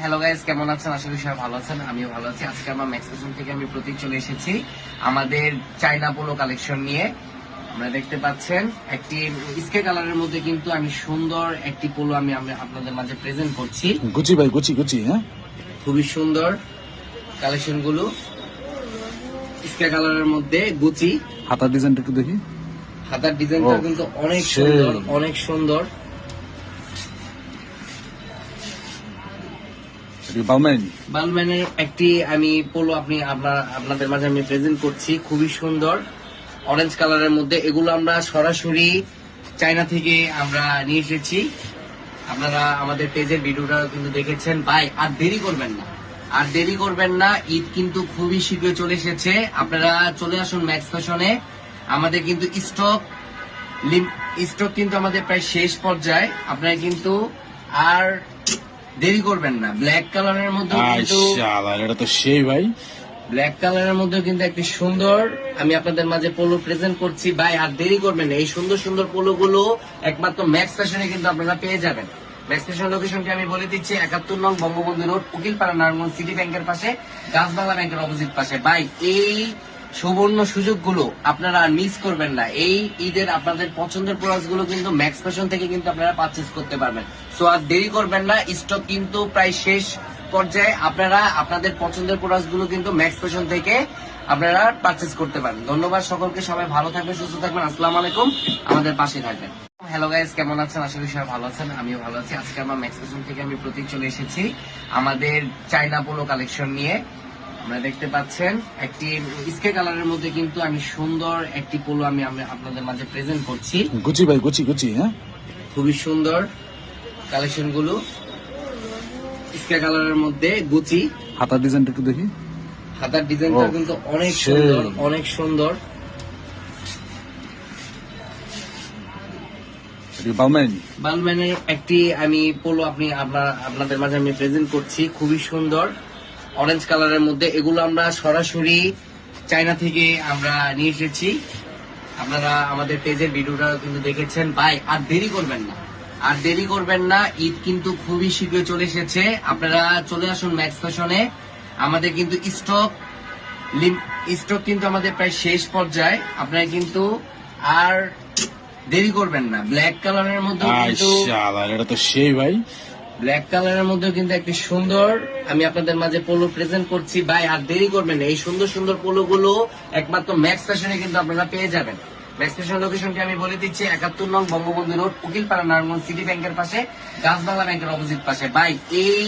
Hello guys, কেমন আছেন? আশা করি সবাই ভালো আছেন। আমিও ভালো আছি। আজকে আমরা ম্যাক্স ফ্যাশন থেকে আমি প্রতীক চলে এসেছি আমাদের চাইনা পোলো কালেকশন নিয়ে। আমরা দেখতে পাচ্ছেন একটি স্কে কালারের মধ্যে কিন্তু আমি সুন্দর একটি পোলো আমি আপনাদের মাঝে প্রেজেন্ট করছি। গুচি ভাই, গুচি গুচি। হ্যাঁ, খুবই সুন্দর কালেকশন গুলো, স্কে কালারের মধ্যে গুচি। হাতার ডিজাইনটা একটু দেখি। হাতার ডিজাইনটা ও, কিন্তু অনেক সেই। সুন্দর, অনেক সুন্দর। বালম্যানের একটি আমি পোলো আপনাদের মাঝে আমি প্রেজেন্ট করছি। খুবই সুন্দর অরেঞ্জ কালারের মধ্যে। এগুলো আমরা সরাসরি চায়না থেকে আমরা নিয়ে এসেছি। আপনারা আমাদের পেজের ভিডিওটা কিন্তু দেখেছেন। ভাই আর দেরি করবেন না, আর দেরি করবেন না। ঈদ কিন্তু খুবই শীঘ্রই চলে এসেছে। আপনারা চলে আসুন ম্যাক্স ফ্যাশনে। আমাদের কিন্তু স্টক কিন্তু আমাদের প্রায় শেষ পর্যায়ে। আপনারা কিন্তু আর দেরি করবেন না। ব্ল্যাক কালারের মধ্যে কিন্তু এটা তো সেই ভাই। ব্ল্যাক কালারের মধ্যে কিন্তু একটি সুন্দর আমি আপনাদের মাঝে পোলো প্রেজেন্ট করছি। ভাই আর দেরি করবেন না। এই সুন্দর সুন্দর পোলো গুলো একমাত্র ম্যাক্স ফ্যাশনে কিন্তু আপনারা পেয়ে যাবেন। ম্যাক্স ফ্যাশন লোকেশনটি আমি বলে দিচ্ছি, 71 নং বঙ্গবন্ধু রোড, উকিলপাড়া, নারায়ণগঞ্জ সিটি ব্যাংকের পাশে, গাছবাংলা ব্যাংকের অপোজিট পাশে। ভাই এই সুবর্ণ সুযোগগুলো আপনারা আর মিস করবেন না। এই ঈদের আপনাদের পছন্দের প্রোডাক্ট গুলো কিন্তু ম্যাক্স ফ্যাশন থেকে কিন্তু আপনারা পারচেজ করতে পারবেন। সো আর দেরি করবেন না, স্টক কিন্তু প্রায় শেষ পর্যায়ে। আপনারা আপনাদের পছন্দের প্রোডাক্ট গুলো কিন্তু ম্যাক্স ফ্যাশন থেকে আপনারা পারচেজ করতে পারেন। ধন্যবাদ সকলকে। সবাই ভালো থাকবেন, সুস্থ থাকবেন। আসসালামু আলাইকুম। আমাদের পাশে থাকবেন। হ্যালো গাইস, কেমন আছেন? আশা করি সবাই ভালো আছেন। আমিও ভালো আছি। আজকে আমরা ম্যাক্স ফ্যাশন থেকে আমি প্রতীক চলে এসেছি আমাদের চাইনা পোলো কালেকশন নিয়ে। আমরা দেখতে পাচ্ছেন একটি স্কে কালারের মধ্যে কিন্তু আমি সুন্দর একটি পোলো আমি আপনাদের মাঝে প্রেজেন্ট করছি। গুচি ভাই, গুচি গুচি। হ্যাঁ, খুবই সুন্দর কালেকশন গুলো, স্কে কালারের মধ্যে গুচি। হাতার ডিজাইনটা একটু দেখি। হাতার ডিজাইনটা ও, কিন্তু অনেক সেই। সুন্দর, অনেক সুন্দর। বালম্যানের একটি আমি পোলো আপনাদের মাঝে আমি প্রেজেন্ট করছি। খুবই সুন্দর অরেঞ্জ কালারের মধ্যে। এগুলো আমরা সরাসরি চায়না থেকে আমরা নিয়ে এসেছি। আপনারা আমাদের পেজের ভিডিওটা কিন্তু দেখেছেন। ভাই আর দেরি করবেন না, আর দেরি করবেন না। ঈদ কিন্তু খুবই শীঘ্রই চলে এসেছে। আপনারা চলে আসুন ম্যাক্স ফ্যাশনে। আমাদের কিন্তু স্টক কিন্তু আমাদের প্রায় শেষ পর্যায়ে। আপনারা কিন্তু আর দেরি করবেন না। ব্ল্যাক কালারের মধ্যে কিন্তু এটা তো সেই ভাই। ব্ল্যাক কালারের মধ্যে কিন্তু একটি সুন্দর আমি আপনাদের মাঝে পোলো প্রেজেন্ট করছি। ভাই আর দেরি করবেন না। এই সুন্দর সুন্দর পোলো গুলো একমাত্র ম্যাক্স ফ্যাশনে কিন্তু আপনারা পেয়ে যাবেন। ম্যাক্স ফ্যাশন লোকেশনটি আমি বলে দিচ্ছি, 71 নং বঙ্গবন্ধু রোড, উকিলপাড়া, নারায়ণগঞ্জ সিটি ব্যাংকের পাশে, গাছবাংলা ব্যাংকের অপোজিট পাশে। ভাই এই